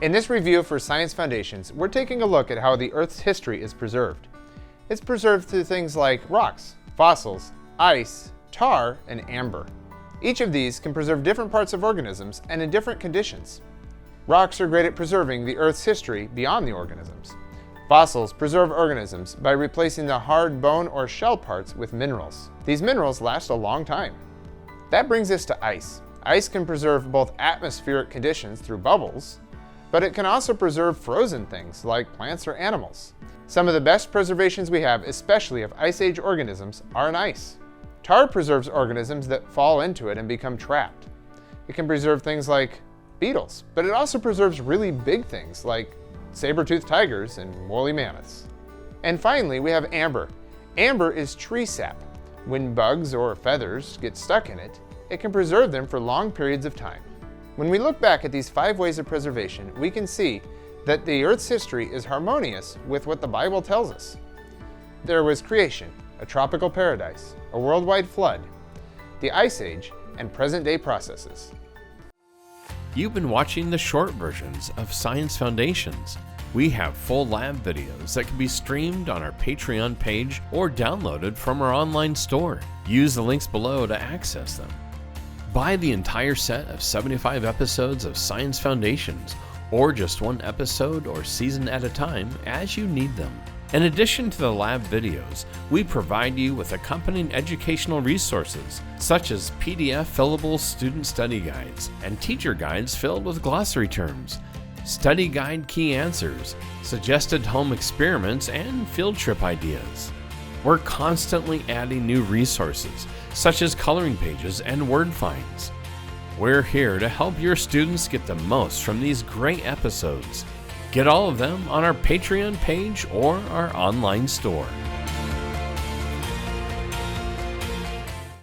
In this review for Science Foundations, we're taking a look at how the Earth's history is preserved. It's preserved through things like rocks, fossils, ice, tar, and amber. Each of these can preserve different parts of organisms and in different conditions. Rocks are great at preserving the Earth's history beyond the organisms. Fossils preserve organisms by replacing the hard bone or shell parts with minerals. These minerals last a long time. That brings us to ice. Ice can preserve both atmospheric conditions through bubbles, but it can also preserve frozen things like plants or animals. Some of the best preservations we have, especially of Ice Age organisms, are in ice. Tar preserves organisms that fall into it and become trapped. It can preserve things like beetles, but it also preserves really big things like saber-toothed tigers and woolly mammoths. And finally, we have amber. Amber is tree sap. When bugs or feathers get stuck in it, it can preserve them for long periods of time. When we look back at these 5 ways of preservation, we can see that the Earth's history is harmonious with what the Bible tells us. There was creation, a tropical paradise, a worldwide flood, the Ice Age, and present-day processes. You've been watching the short versions of Science Foundations. We have full lab videos that can be streamed on our Patreon page or downloaded from our online store. Use the links below to access them. Buy the entire set of 75 episodes of Science Foundations, or just one episode or season at a time as you need them. In addition to the lab videos, we provide you with accompanying educational resources, such as PDF fillable student study guides and teacher guides filled with glossary terms, study guide key answers, suggested home experiments, and field trip ideas. We're constantly adding new resources, such as coloring pages and word finds. We're here to help your students get the most from these great episodes. Get all of them on our Patreon page or our online store.